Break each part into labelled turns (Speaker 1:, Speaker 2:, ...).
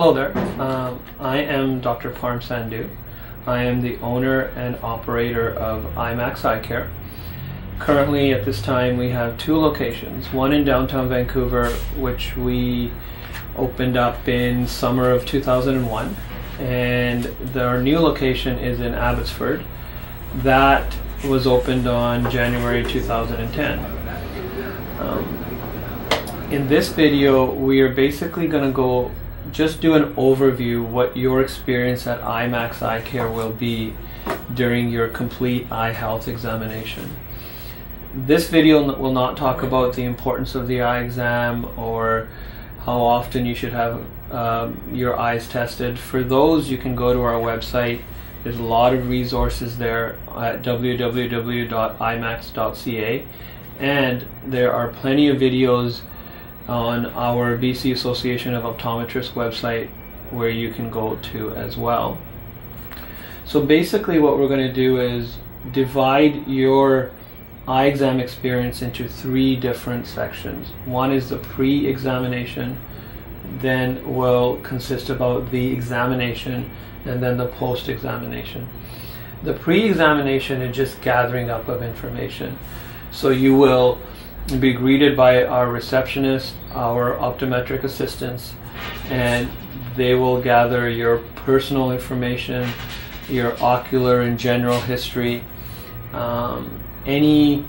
Speaker 1: Hello there, I am Dr. Parm Sandhu. I am the owner and operator of EyeMax Eye Care. Currently at this time we have two locations, one in downtown Vancouver, which we opened up in summer of 2001, and our new location is in Abbotsford. That was opened on January 2010. In this video we are basically going to just do an overview what your experience at EyeMax Eye Care will be during your complete eye health examination. This video will not talk about the importance of the eye exam or how often you should have your eyes tested. For those, you can go to our website. There's a lot of resources there at www.eyemax.ca, and there are plenty of videos on our BC Association of Optometrists website where you can go to as well. So basically what we're going to do is divide your eye exam experience into three different sections. One is the pre-examination, then will consist about the examination, and then the post-examination. The pre-examination is just gathering up of information. So you will be greeted by our receptionist, our optometric assistants, and they will gather your personal information, your ocular and general history, any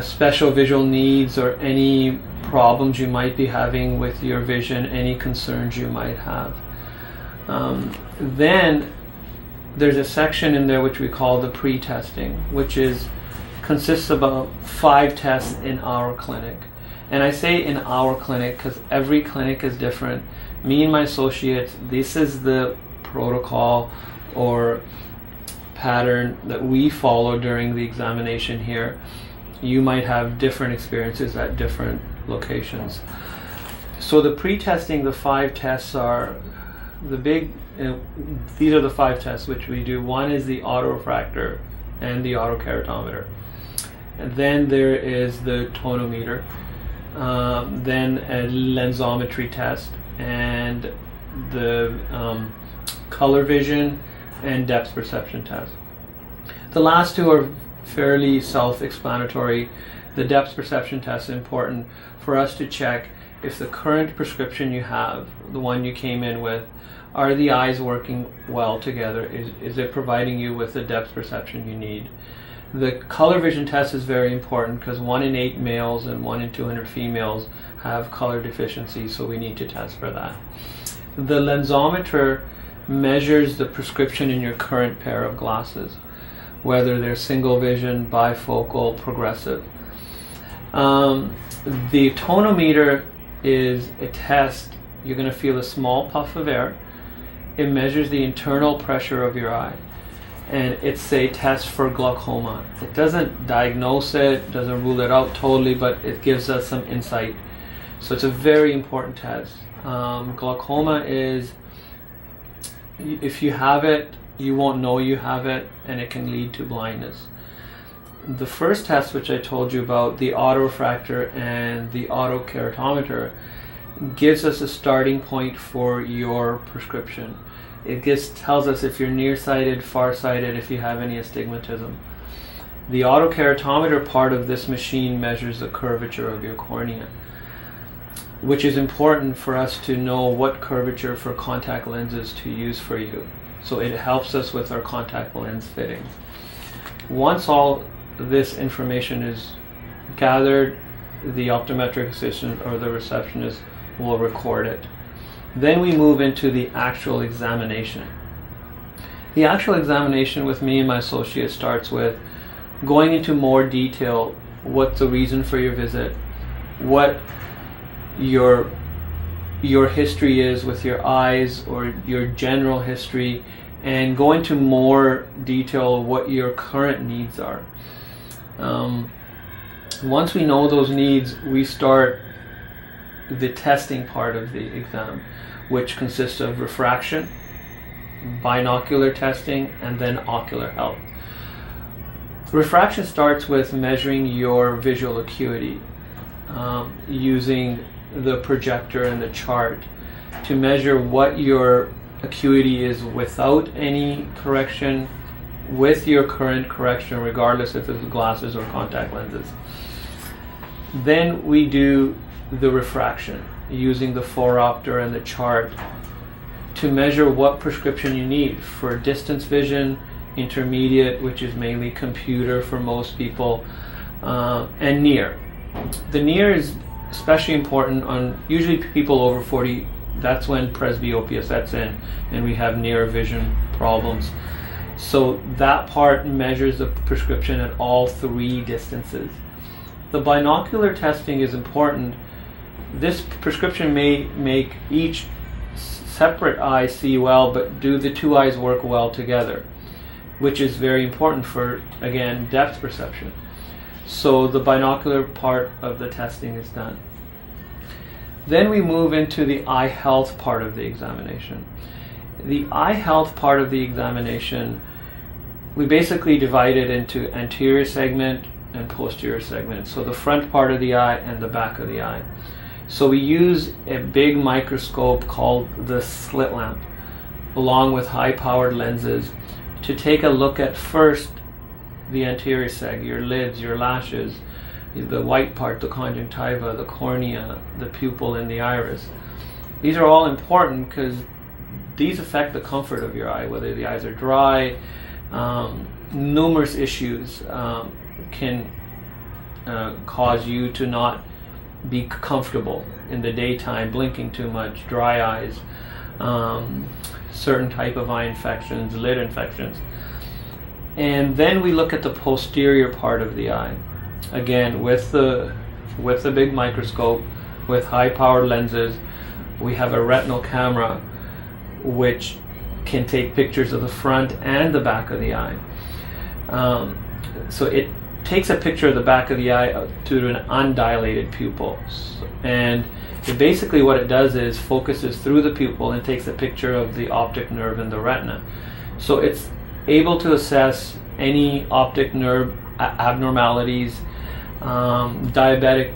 Speaker 1: special visual needs or any problems you might be having with your vision, any concerns you might have. Then there's a section in there which we call the pre-testing, which consists of about 5 tests in our clinic. And I say in our clinic because every clinic is different. Me and my associates, this is the protocol or pattern that we follow during the examination here. You might have different experiences at different locations. So the pre-testing, the 5 tests are these are the 5 tests which we do. One is the autorefractor and the autokeratometer. And then there is the tonometer, then a lensometry test, and the color vision and depth perception test. The last two are fairly self-explanatory. The depth perception test is important for us to check if the current prescription you have, the one you came in with, are the eyes working well together? Is it providing you with the depth perception you need? The color vision test is very important because 1 in 8 males and 1 in 200 females have color deficiency, so we need to test for that. The lensometer measures the prescription in your current pair of glasses, whether they're single vision, bifocal, progressive. The tonometer is a test. You're going to feel a small puff of air. It measures the internal pressure of your eye, and it's a test for glaucoma. It doesn't diagnose it, doesn't rule it out totally, but it gives us some insight. So it's a very important test. Glaucoma is, if you have it, you won't know you have it, and it can lead to blindness. The first test, which I told you about, the autorefractor and the autokeratometer, gives us a starting point for your prescription. It tells us if you're nearsighted, farsighted, if you have any astigmatism. The autokeratometer part of this machine measures the curvature of your cornea, which is important for us to know what curvature for contact lenses to use for you. So it helps us with our contact lens fitting. Once all this information is gathered, the optometric assistant or the receptionist will record it. Then we move into the actual examination. The actual examination with me and my associate starts with going into more detail what the reason for your visit, what your history is with your eyes or your general history, and go into more detail what your current needs are. Once we know those needs, we start the testing part of the exam, which consists of refraction, binocular testing, and then ocular health. Refraction starts with measuring your visual acuity using the projector and the chart to measure what your acuity is without any correction, with your current correction, regardless if it's glasses or contact lenses. Then we do the refraction using the phoropter and the chart to measure what prescription you need for distance vision, intermediate, which is mainly computer for most people, and near. The near is especially important on usually people over 40. That's when presbyopia sets in and we have near vision problems. So that part measures the prescription at all three distances. The binocular testing is important. This prescription may make each separate eye see well, but do the two eyes work well together, which is very important for, again, depth perception. So the binocular part of the testing is done. Then we move into the eye health part of the examination. The eye health part of the examination, we basically divide it into anterior segment and posterior segment. So the front part of the eye and the back of the eye. So we use a big microscope called the slit lamp, along with high-powered lenses, to take a look at first the anterior seg, your lids, your lashes, the white part, the conjunctiva, the cornea, the pupil, and the iris. These are all important because these affect the comfort of your eye, whether the eyes are dry. Numerous issues can cause you to not be comfortable in the daytime, blinking too much, dry eyes, certain type of eye infections, lid infections. And then we look at the posterior part of the eye, again with the big microscope, with high-powered lenses. We have a retinal camera which can take pictures of the front and the back of the eye. So it takes a picture of the back of the eye to an undilated pupil, and basically what it does is focuses through the pupil and takes a picture of the optic nerve in the retina. So it's able to assess any optic nerve abnormalities, diabetic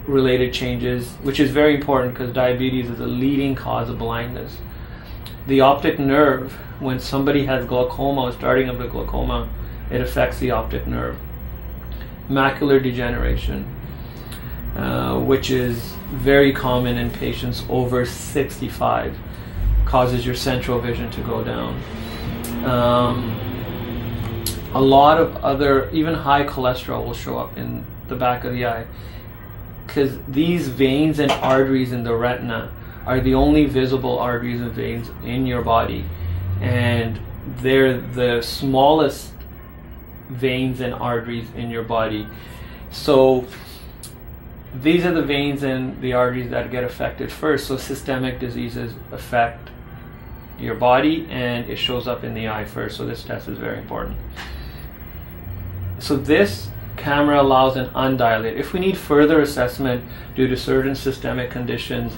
Speaker 1: related changes, which is very important because diabetes is a leading cause of blindness. The optic nerve, when somebody has glaucoma, starting of the glaucoma, it affects the optic nerve. Macular degeneration, which is very common in patients over 65, causes your central vision to go down. A lot of other, even high cholesterol will show up in the back of the eye, because these veins and arteries in the retina are the only visible arteries and veins in your body, and they're the smallest veins and arteries in your body. So these are the veins and the arteries that get affected first. So systemic diseases affect your body and it shows up in the eye first. So this test is very important. So this camera allows an undilated. If we need further assessment due to certain systemic conditions,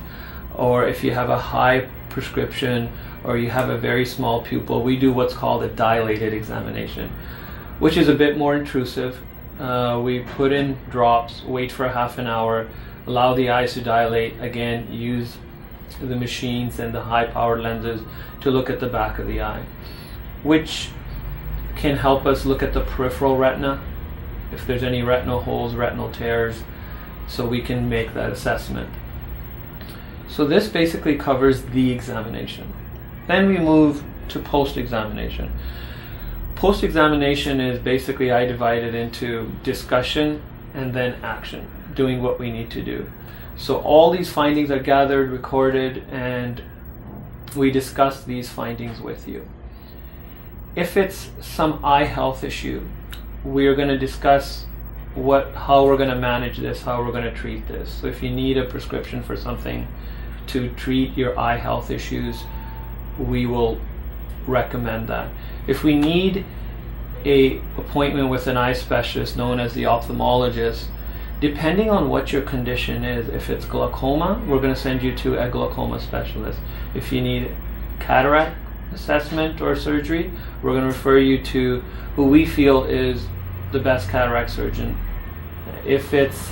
Speaker 1: or if you have a high prescription or you have a very small pupil, we do what's called a dilated examination, which is a bit more intrusive. We put in drops, wait for half an hour, allow the eyes to dilate, again use the machines and the high-powered lenses to look at the back of the eye, which can help us look at the peripheral retina, if there's any retinal holes, retinal tears, so we can make that assessment. So this basically covers the examination. Then we move to post-examination. Post-examination is basically, I divide it into discussion and then action, doing what we need to do. So all these findings are gathered, recorded, and we discuss these findings with you. If it's some eye health issue, we are going to discuss how we're going to manage this, how we're going to treat this. So if you need a prescription for something to treat your eye health issues, we will recommend that. If we need an appointment with an eye specialist known as the ophthalmologist, depending on what your condition is, if it's glaucoma, we're going to send you to a glaucoma specialist. If you need cataract assessment or surgery, we're going to refer you to who we feel is the best cataract surgeon. If it's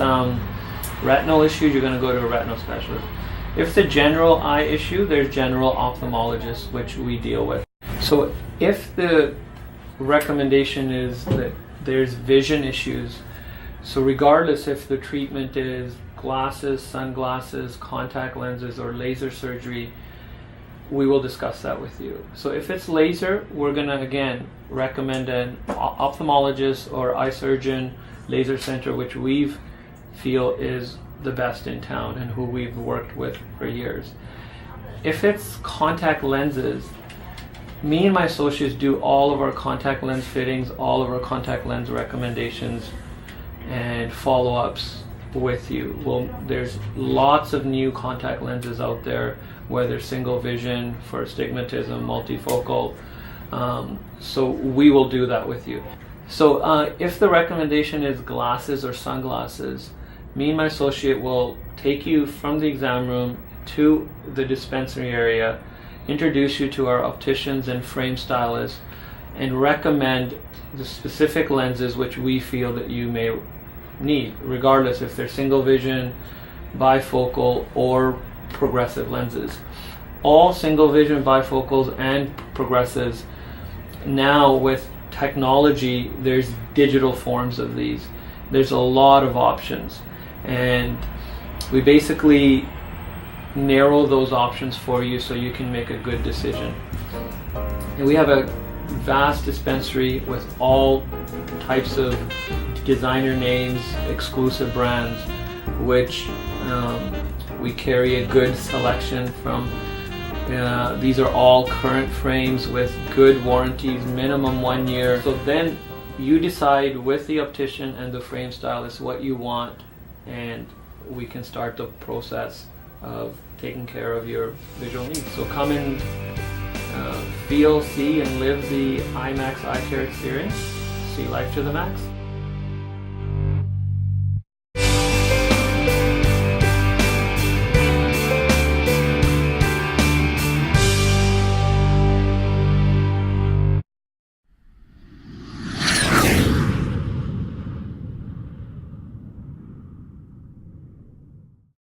Speaker 1: retinal issues, you're going to go to a retinal specialist. If it's a general eye issue, there's general ophthalmologists, which we deal with. So if the recommendation is that there's vision issues, so regardless if the treatment is glasses, sunglasses, contact lenses, or laser surgery, we will discuss that with you. So if it's laser, we're going to again recommend an ophthalmologist or eye surgeon, laser center, which we feel is the best in town and who we've worked with for years. If it's contact lenses, me and my associates do all of our contact lens fittings, all of our contact lens recommendations and follow-ups with you. Well, there's lots of new contact lenses out there, whether single vision for astigmatism, multifocal, so we will do that with you. So if the recommendation is glasses or sunglasses, me and my associate will take you from the exam room to the dispensary area, introduce you to our opticians and frame stylists, and recommend the specific lenses which we feel that you may need, regardless if they're single vision, bifocal, or progressive lenses. All single vision, bifocals, and progressives, now with technology, there's digital forms of these. There's a lot of options, and we basically narrow those options for you so you can make a good decision. And we have a vast dispensary with all types of designer names, exclusive brands, which we carry a good selection from. These are all current frames with good warranties, minimum 1 year. So then you decide with the optician and the frame stylist what you want, and we can start the process of taking care of your visual needs. So come and feel, see, and live the EyeMax Eye Care experience. See life to the max.